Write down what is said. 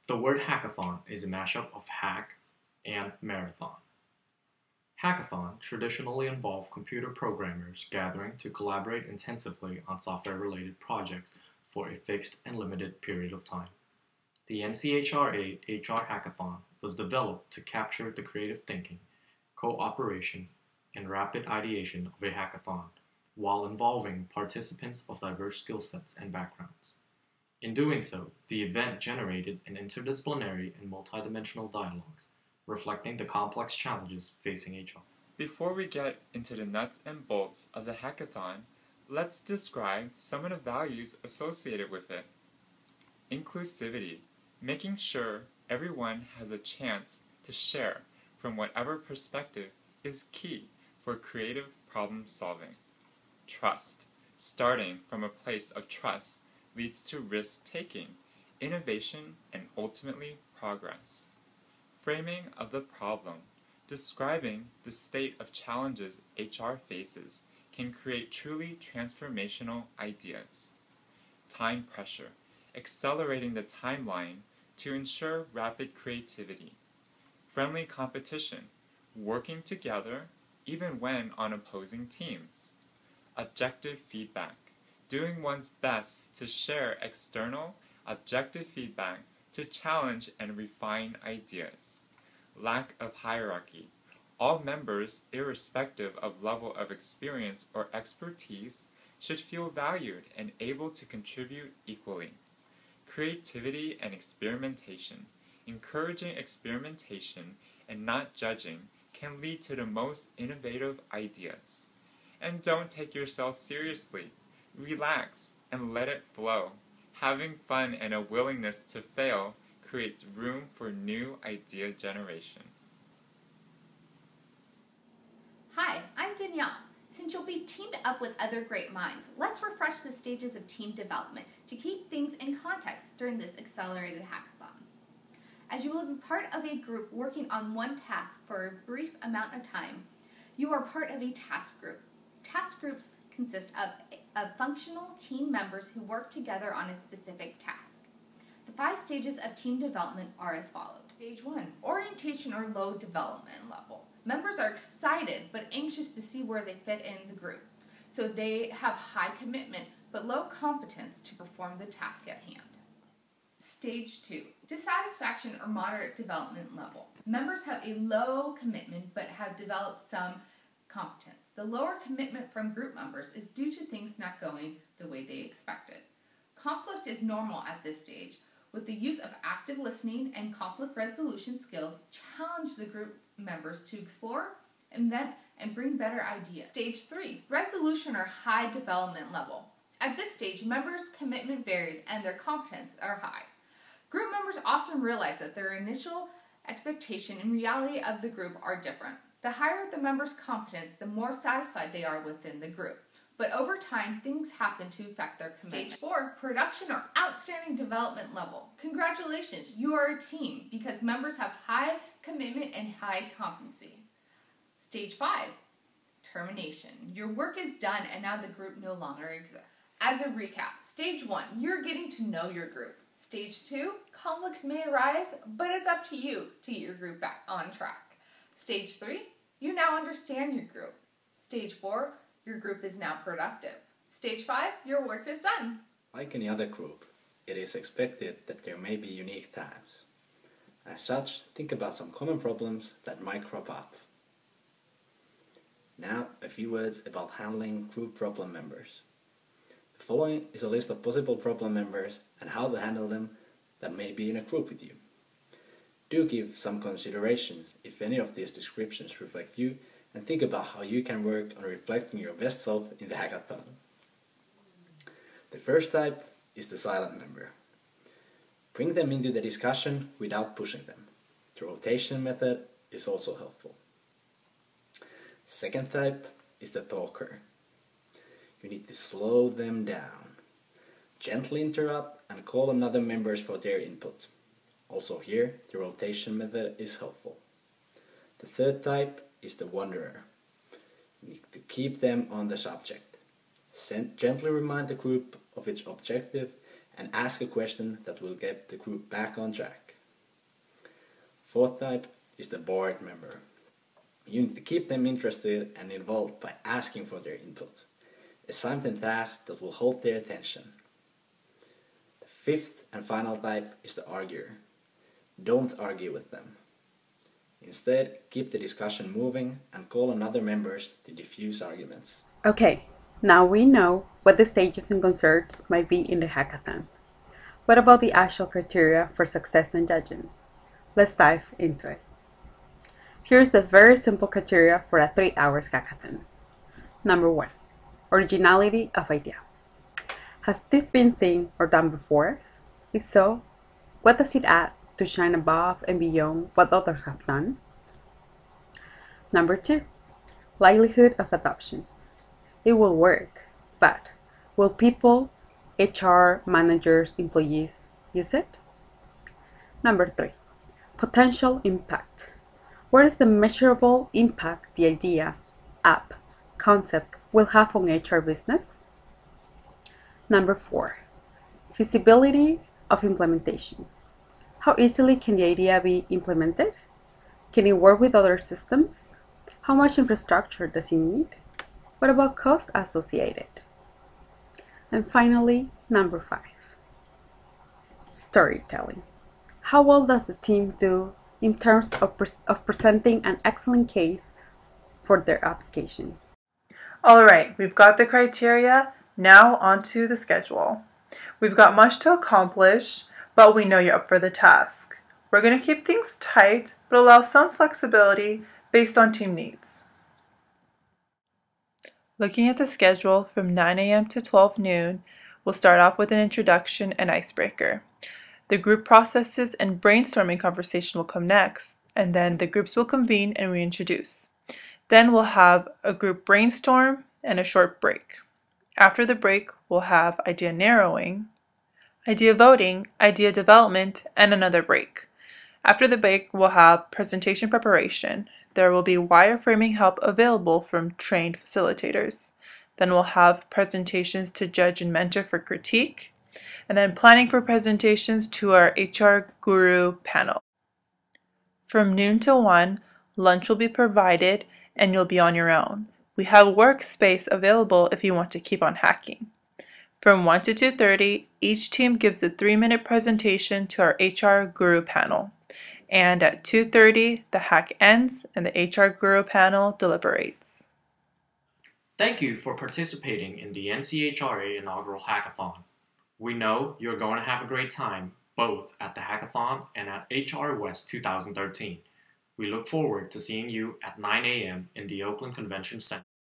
The word hackathon is a mashup of hack and marathon. Hackathon traditionally involve computer programmers gathering to collaborate intensively on software-related projects for a fixed and limited period of time. The NCHRA HR Hackathon was developed to capture the creative thinking, cooperation, and rapid ideation of a hackathon, while involving participants of diverse skill sets and backgrounds. In doing so, the event generated an interdisciplinary and multidimensional dialogues, reflecting the complex challenges facing HR. Before we get into the nuts and bolts of the hackathon, let's describe some of the values associated with it. Inclusivity, making sure everyone has a chance to share from whatever perspective is key for creative problem solving. Trust, starting from a place of trust leads to risk-taking, innovation, and ultimately progress. Framing of the problem, describing the state of challenges HR faces can create truly transformational ideas. Time pressure, accelerating the timeline to ensure rapid creativity. Friendly competition, working together even when on opposing teams. Objective feedback, doing one's best to share external, objective feedback to challenge and refine ideas. Lack of hierarchy. All members, irrespective of level of experience or expertise, should feel valued and able to contribute equally. Creativity and experimentation. Encouraging experimentation and not judging can lead to the most innovative ideas. And don't take yourself seriously. Relax and let it flow. Having fun and a willingness to fail creates room for new idea generation. Hi, I'm Danielle. Since you'll be teamed up with other great minds, let's refresh the stages of team development to keep things in context during this accelerated hackathon. As you will be part of a group working on one task for a brief amount of time, you are part of a task group. Task groups consist of functional team members who work together on a specific task. The 5 stages of team development are as follows. Stage 1, orientation or low development level. Members are excited but anxious to see where they fit in the group, so they have high commitment but low competence to perform the task at hand. Stage 2, dissatisfaction or moderate development level. Members have a low commitment but have developed some competence. The lower commitment from group members is due to things not going the way they expected. Conflict is normal at this stage. With the use of active listening and conflict resolution skills, challenge the group members to explore, invent, and bring better ideas. Stage 3, resolution or high development level. At this stage, members' commitment varies and their competence are high. Group members often realize that their initial expectation and reality of the group are different. The higher the members' competence, the more satisfied they are within the group. But over time, things happen to affect their commitment. Stage 4, production or outstanding development level. Congratulations, you are a team because members have high commitment and high competency. Stage 5, termination. Your work is done and now the group no longer exists. As a recap, Stage 1, you're getting to know your group. Stage 2, conflicts may arise, but it's up to you to get your group back on track. Stage 3, you now understand your group. Stage 4, your group is now productive. Stage 5, your work is done. Like any other group, it is expected that there may be unique types. As such, think about some common problems that might crop up. Now, a few words about handling group problem members. The following is a list of possible problem members and how to handle them that may be in a group with you. Do give some consideration if any of these descriptions reflect you, and think about how you can work on reflecting your best self in the hackathon. The first type is the silent member. Bring them into the discussion without pushing them. The rotation method is also helpful. Second type is the talker. You need to slow them down. Gently interrupt and call on other members for their input. Also here, the rotation method is helpful. The third type is the wanderer. You need to keep them on the subject. Gently remind the group of its objective and ask a question that will get the group back on track. Fourth type is the board member. You need to keep them interested and involved by asking for their input. Assign them tasks that will hold their attention. The fifth and final type is the arguer. Don't argue with them. Instead, keep the discussion moving and call on other members to diffuse arguments. Okay, now we know what the stages and concerns might be in the hackathon. What about the actual criteria for success and judging? Let's dive into it. Here's the very simple criteria for a 3-hour hackathon. Number 1, originality of idea. Has this been seen or done before? If so, what does it add to shine above and beyond what others have done? Number 2, likelihood of adoption. It will work, but will people, HR, managers, employees use it? Number 3, potential impact. What is the measurable impact the idea, app, concept will have on HR business? Number 4, feasibility of implementation. How easily can the idea be implemented? Can it work with other systems? How much infrastructure does it need? What about costs associated? And finally, number 5, storytelling. How well does the team do in terms of presenting an excellent case for their application? All right, we've got the criteria. Now on to the schedule. We've got much to accomplish, but we know you're up for the task. We're going to keep things tight, but allow some flexibility based on team needs. Looking at the schedule from 9 a.m. to 12 noon, we'll start off with an introduction and icebreaker. The group processes and brainstorming conversation will come next, and then the groups will convene and reintroduce. Then we'll have a group brainstorm and a short break. After the break, we'll have idea narrowing, idea voting, idea development, and another break. After the break, we'll have presentation preparation. There will be wireframing help available from trained facilitators. Then we'll have presentations to judge and mentor for critique, and then planning for presentations to our HR Guru panel. From noon to 1, lunch will be provided and you'll be on your own. We have workspace available if you want to keep on hacking. From 1 to 2:30, each team gives a 3-minute presentation to our HR Guru panel. And at 2:30, the hack ends and the HR Guru panel deliberates. Thank you for participating in the NCHRA inaugural hackathon. We know you're going to have a great time, both at the hackathon and at HR West 2013. We look forward to seeing you at 9 a.m. in the Oakland Convention Center.